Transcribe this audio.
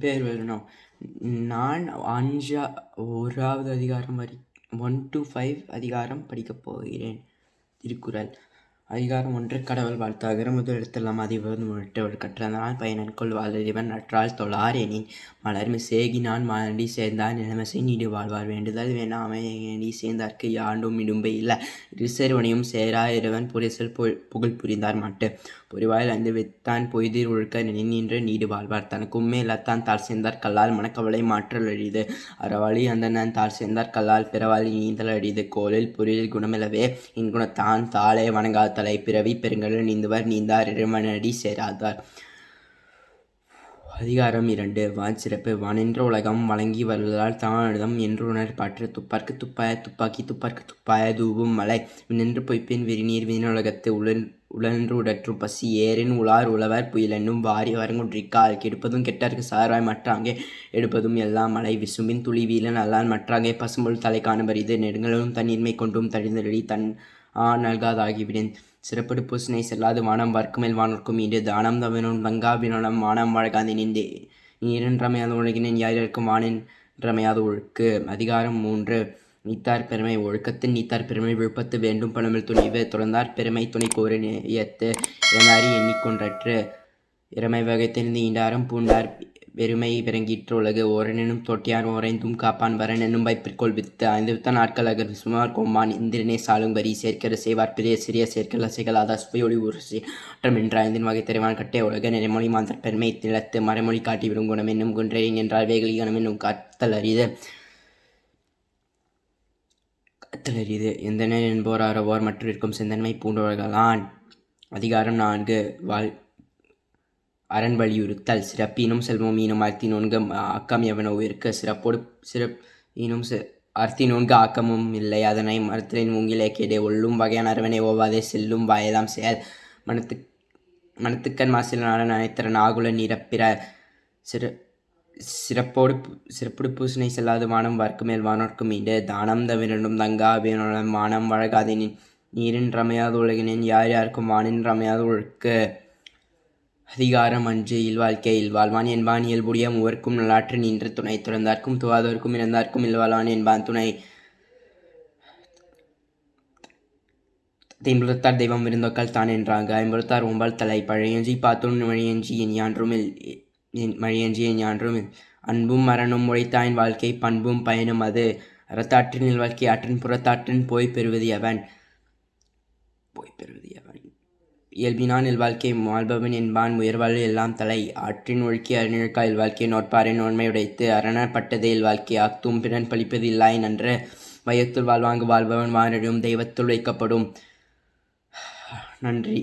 பேர் வரணும். நான் 1வது அதிகாரம் 1 to 5 அதிகாரம் படிக்கப் போகிறேன். திருக்குறள் அதிகாரம் 1. கடவுள் வாழ்த்து. அகர முதல் எழுத்தெல்லாம் அதிபது முழற்றவள் கற்றதனால் பயனன்கொள் வாழ்வறிவன் நற்றால் தொழார் எனின் மலர்மி சேகினான் மாண்டி சேர்ந்தார் நிலைமசை நீடு வாழ்வார் வேண்டுதல் வேணாமை சேர்ந்தார்க்கு யாண்டும் இடும்பை இல்லை இருசேர்வனையும் சேரா இறைவன் புரிசல் புகழ் புரிந்தார் மாட்டு பொறிவாயில் ஐந்து வித்தான் பொய்தீர் ஒழுக்க நின்று நீடு வாழ்வார் தனக்கும் மேலத்தான் தாழ் சேர்ந்தார் கல்லால் மனக்கவலை மாற்றல் அழிது அறவாளி அந்த தாழ் சேர்ந்தார் கல்லால் பிறவாளி நீந்தல் அழிது கோலில் பொருளில் குணமிலவே இன்குணத்தான் தாளே வணங்காத்தலை பிறவி பெருங்கடல் நீந்துவர் நீந்தார் இறைவனடி சேராதார். அதிகாரம் 2. வான்சிறப்பு. வானென்ற உலகம் வழங்கி வருவதால் தானிடம் என்று உணர்பாற்று துப்பார்க்கு துப்பாய துப்பாக்கி துப்பார்க்கு துப்பாய தூவும் மலை விண்ணென்று பொய்ப்பெண் விரிநீர் விண்ணுலகத்து உழன்று உடற்றும் பசி ஏறின் உளார் உழவர் புயலென்னும் வாரி வரங்குன்றிக்கால் கெடுப்பதும் கெட்டார்க்கு சார்வாய் மற்றாங்கே எடுப்பதும் எல்லாம் மலை விசும்பின் துளி வீலன் அல்லால் மற்றாங்கே பசும்பொல் தலை காணபரிது நெடுங்களும் தண்ணீர்மை கொண்டும் தழிந்தடி தன் நல்காதாகிவிடேன் சிறப்படு பூசனை செல்லாது வானம் வர்க்குமேல் வானோர்க்கும் ஈடு தானம் தவனும் தங்காபினம் வானம் வழக்காதி நின்றே நீரென்றமையாத உலகினின் யாருக்கும் வானென்றமையாத ஒழுக்கு. அதிகாரம் 3. நீத்தார் பெருமை. ஒழுக்கத்தின் நீத்தார் பெருமை விழுப்பத்து வேண்டும் பழமில் துணிவு தொடர்ந்தார் பெருமை துணை கோரு நேயத்து இறந்தாரி எண்ணிக்கொன்றற்று இறமை வகை தெரிந்து ஈண்டாரம் பூண்டார் வெறுமை பிறங்கிற்று உலகு ஓரனும் தொட்டியார் ஓரைந்தும் காப்பான் வரன் என்னும் வைப்பிற்கொள் வித்து 5 வித்த நாட்கள் அகர் சுமார் கொம்பான் இந்திரனே சாலும் வரி சேர்க்கிற செய்வார் பெரிய சிறிய சேர்க்கல் அசைகளாத சுவையொளி உரசி அற்றமென்ற 5 வகை தெரிவான் கட்டே உலக நிறைமொழி மாந்தர் பெருமை நிலத்து மறைமொழி காட்டி விடும் குணம் என்னும் குன்றேன் என்றால் வேகலி கணம் என்னும் காத்தல் அரிது எந்தனர் என்போர் அறவோர் மற்றிருக்கும் சிந்தன்மை பூண்டவர்களான். அதிகாரம் 4. அரண் வலியுறுத்தல். சிறப்பினும் செல்வம் ஈனும் அர்த்தினோன்கு ஆக்கம் எவனோ இருக்க சிறப்போடு சிறப்பினும் அர்த்தினோன்கு ஆக்கமும் இல்லை அதனை மரத்திலின் மூங்கிலே கேடே ஒள்ளும் வகையான அரவனை ஓவாதே செல்லும் வாயதாம் செயல் மனத்துக்கண் மாசில் நாடன் அனைத்திறன் ஆகுல நிரப்பிற சிறப்போடு பூசனை செல்லாது வானம் வர்க்கு மேல் வானோர்க்கும் மீண்டு தானம் தவிரண்டும் தங்கா அபிநலம் வானம் வழகாதே நீரின் ரமையாத உலகினின் யாருக்கும் வானின் ரமையாத ஒழுக்கு. அதிகாரம் 5. இல்வாழ்க்கை. இல்வாழ்வான் என்பான் இயல்புடைய மூவர்க்கும் நல்லாற்று நின்று துணை துறந்தார்க்கும் துவாதோர்க்கும் இறந்தார்க்கும் இல்வாழ்வான் என்பான் துணை ஐம்புலத்தார் தெய்வம் விருந்தோக்கால் தான் என்றாங்க ஐம்புலத்தார் ஒம்பால் தலை பழையஞ்சி பார்த்தோன் மழியஞ்சி என் யான்றும் அன்பும் மரணம் உழைத்தாயின் வாழ்க்கை பண்பும் பயனும் அது அறத்தாற்றின் இல்வாழ்க்கை ஆற்றின் புறத்தாற்றின் போய் பெறுவது எவன் இயல்பினான் இல்வாழ்க்கை வாழ்பவன் என்பான் உயர்வாழ்வு எல்லாம் தலை ஆற்றின் ஒழுக்கி அறிஞர்கா இல்வாழ்க்கை நோட்பாரின் நோன்மையுடைத்து அரணப்பட்டதே இல்வாழ்க்கை ஆக்தும் பிறன் பழிப்பது இல்லாய் நன்ற வயத்துள் வாழ்வாங்கு வாழ்பவன் வானிடும் தெய்வத்துள் வைக்கப்படும். நன்றி.